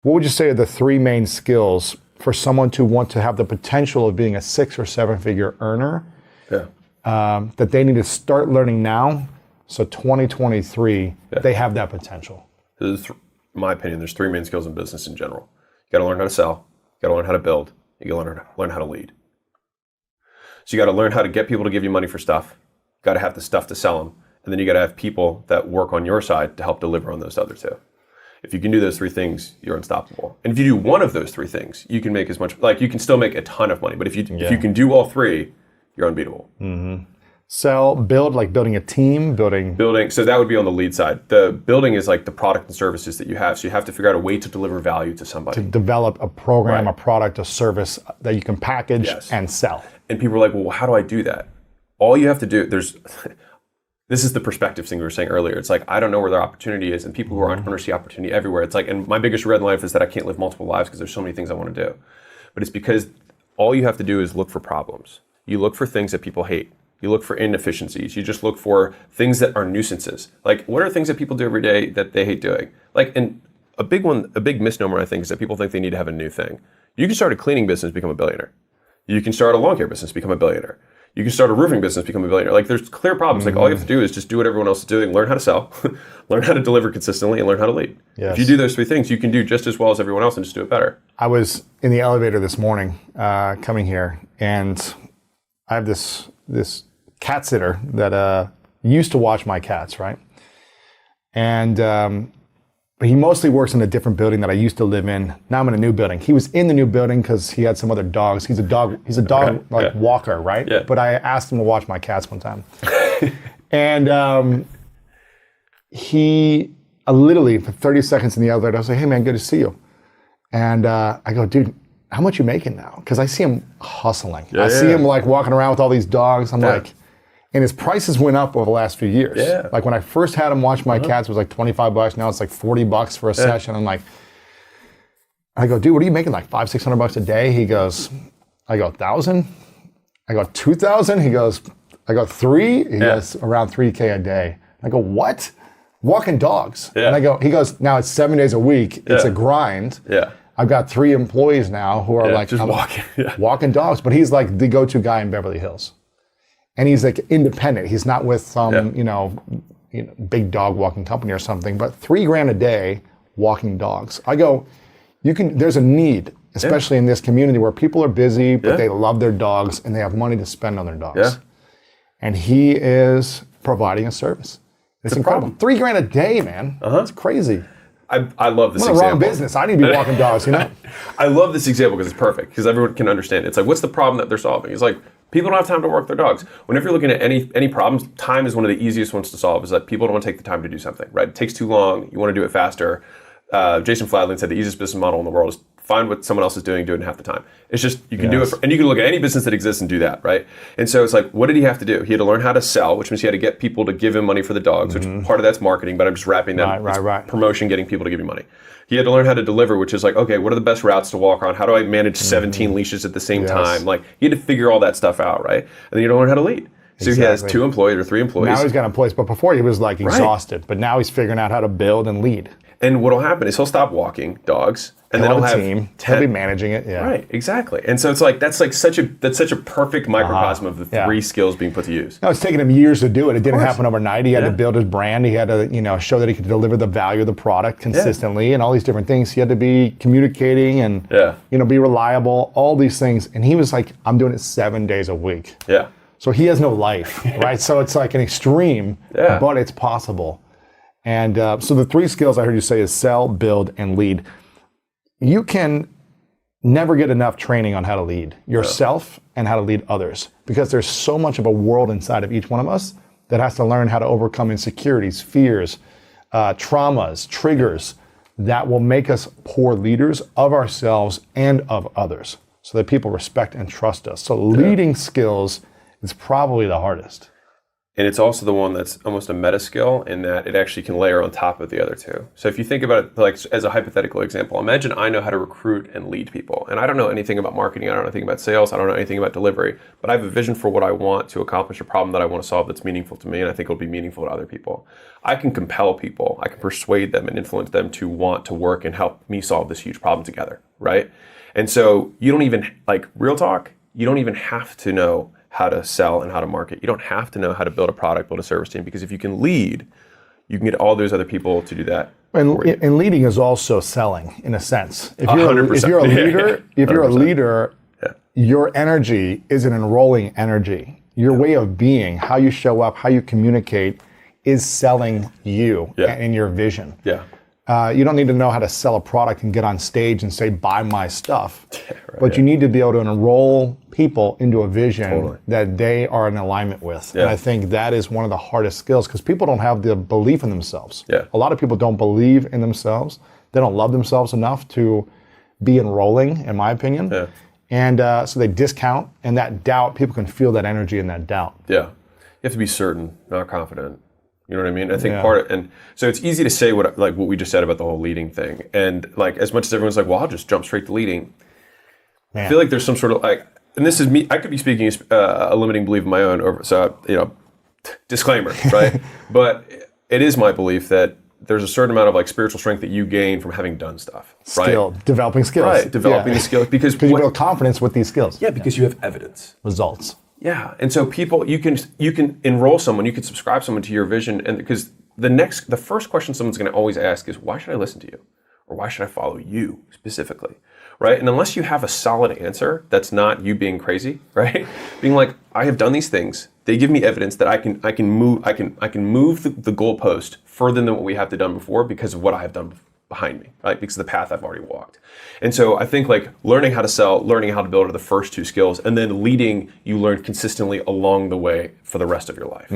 What would you say are the three main skills for someone to want to have the potential of being a 6 or 7 figure earner that they need to start learning now? So 2023, they have that potential. In my opinion, there's three main skills in business in general. You got to learn how to sell, you got to learn how to build, you got to learn how to lead. So you got to learn how to get people to give you money for stuff, you got to have the stuff to sell them, and then you got to have people that work on your side to help deliver on those other two. If you can do those three things, you're unstoppable. And if you do one of those three things, you can make as much, like you can still make a ton of money. But if you can do all three, you're unbeatable. Mm-hmm. Sell, build, like building a team, building. So that would be on the lead side. The building is like the product and services that you have. So you have to figure out a way to deliver value to somebody. To develop a program, a product, a service that you can package and sell. And people are like, well, how do I do that? All you have to do, this is the perspective thing we were saying earlier. It's like, I don't know where their opportunity is, and people who are entrepreneurs see opportunity everywhere. It's like, and my biggest regret in life is that I can't live multiple lives because there's so many things I want to do. But it's because all you have to do is look for problems. You look for things that people hate. You look for inefficiencies. You just look for things that are nuisances. Like, what are things that people do every day that they hate doing? Like, and a big misnomer, I think, is that people think they need to have a new thing. You can start a cleaning business, become a billionaire. You can start a lawn care business, become a billionaire. You can start a roofing business, become a billionaire. Like, there's clear problems. Like, all you have to do is just do what everyone else is doing, learn how to sell, learn how to deliver consistently, and learn how to lead. Yes. If you do those three things, you can do just as well as everyone else and just do it better. I was in the elevator this morning coming here, and I have this cat sitter that used to watch my cats, right? And but he mostly works in a different building that I used to live in. Now I'm in a new building. He was in the new building because he had some other dogs. He's a dog walker, right? Yeah. But I asked him to watch my cats one time. And he literally for 30 seconds in the elevator, I was like, hey man, good to see you. And I go, dude, how much you making now? Because I see him hustling. I see him like walking around with all these dogs. I'm like, and his prices went up over the last few years. Yeah. Like when I first had him watch my cats, it was like $25. Now it's like $40 for a session. I'm like, I go, dude, what are you making? Like $500-600 a day? He goes, I go, 1,000? I go, 2,000? He goes, I go, 3? He goes, around 3K a day. I go, what? Walking dogs. Yeah. And I go, he goes, now it's 7 days a week. It's a grind. Yeah. I've got 3 employees now who are like just walking dogs, but he's like the go-to guy in Beverly Hills. And he's like independent. He's not with some, big dog walking company or something, but $3,000 a day walking dogs. I go, there's a need, especially in this community where people are busy, but they love their dogs and they have money to spend on their dogs. Yeah. And he is providing a service. It's incredible. $3,000 a day, man. It's crazy. I love this example. I'm in the wrong business. I need to be walking dogs, I love this example because it's perfect, because everyone can understand. It's like, what's the problem that they're solving? It's like, people don't have time to work their dogs. Whenever you're looking at any problems, time is one of the easiest ones to solve, is that people don't want to take the time to do something, right? It takes too long. You want to do it faster. Jason Fladlien said the easiest business model in the world is find what someone else is doing, do it in half the time. It's just, you can do it, and you can look at any business that exists and do that, right? And so it's like, what did he have to do? He had to learn how to sell, which means he had to get people to give him money for the dogs, which part of that's marketing, but I'm just wrapping that. Right. Promotion, getting people to give you money. He had to learn how to deliver, which is like, okay, what are the best routes to walk on? How do I manage 17 leashes at the same time? Like, he had to figure all that stuff out, right? And then you had to learn how to lead. So he has 2 employees or 3 employees. Now he's got employees, but before he was like exhausted, but now he's figuring out how to build and lead. And what'll happen is he'll stop walking dogs, and then he'll have team. He'll be managing it. Yeah. Right. Exactly. And so it's like that's such a perfect microcosm of the 3 skills being put to use. No, it's taken him years to do it. It didn't happen overnight. He had to build his brand. He had to, show that he could deliver the value of the product consistently, and all these different things. He had to be communicating and be reliable. All these things. And he was like, I'm doing it 7 days a week. Yeah. So he has no life, right? So it's like an extreme, but it's possible. And so the 3 skills I heard you say is sell, build, and lead. You can never get enough training on how to lead yourself and how to lead others, because there's so much of a world inside of each one of us that has to learn how to overcome insecurities, fears, traumas, triggers that will make us poor leaders of ourselves and of others, so that people respect and trust us. So leading skills is probably the hardest. And it's also the one that's almost a meta skill in that it actually can layer on top of the other two. So if you think about it like as a hypothetical example, imagine I know how to recruit and lead people. And I don't know anything about marketing. I don't know anything about sales. I don't know anything about delivery. But I have a vision for what I want to accomplish, a problem that I want to solve that's meaningful to me. And I think it'll be meaningful to other people. I can compel people. I can persuade them and influence them to want to work and help me solve this huge problem together, right? And so you don't even, like real talk, you don't even have to know how to sell and how to market. You don't have to know how to build a product, build a service team, because if you can lead, you can get all those other people to do that. And leading is also selling, in a sense. If you're 100%. If you're a leader, you're a 100%. leader, your energy is an enrolling energy. Your way of being, how you show up, how you communicate, is selling you and your vision. Yeah. You don't need to know how to sell a product and get on stage and say, buy my stuff. But you need to be able to enroll people into a vision that they are in alignment with. And I think that is one of the hardest skills, because people don't have the belief in themselves. A lot of people don't believe in themselves. They don't love themselves enough to be enrolling, in my opinion. And so they discount, and that doubt, people can feel that energy in that doubt. You have to be certain, not confident. You know what I mean? I think and so it's easy to say what we just said about the whole leading thing. And like, as much as everyone's like, well, I'll just jump straight to leading. I feel like there's some sort of like, and this is me, I could be speaking a limiting belief of my own so, disclaimer, right? But it is my belief that there's a certain amount of like spiritual strength that you gain from having done stuff, right? Developing skills. Right, developing the skills. Because you build confidence with these skills. Yeah, because you have evidence. Results. Yeah, and so people, you can enroll someone, you can subscribe someone to your vision, and because the first question someone's going to always ask is, why should I listen to you, or why should I follow you specifically, right? And unless you have a solid answer, that's not you being crazy, right? Being like, I have done these things, they give me evidence that I can move the goalpost further than what we have done before because of what I have done behind me, right? Because of the path I've already walked. And so I think like learning how to sell, learning how to build are the first two skills, and then leading, you learn consistently along the way for the rest of your life.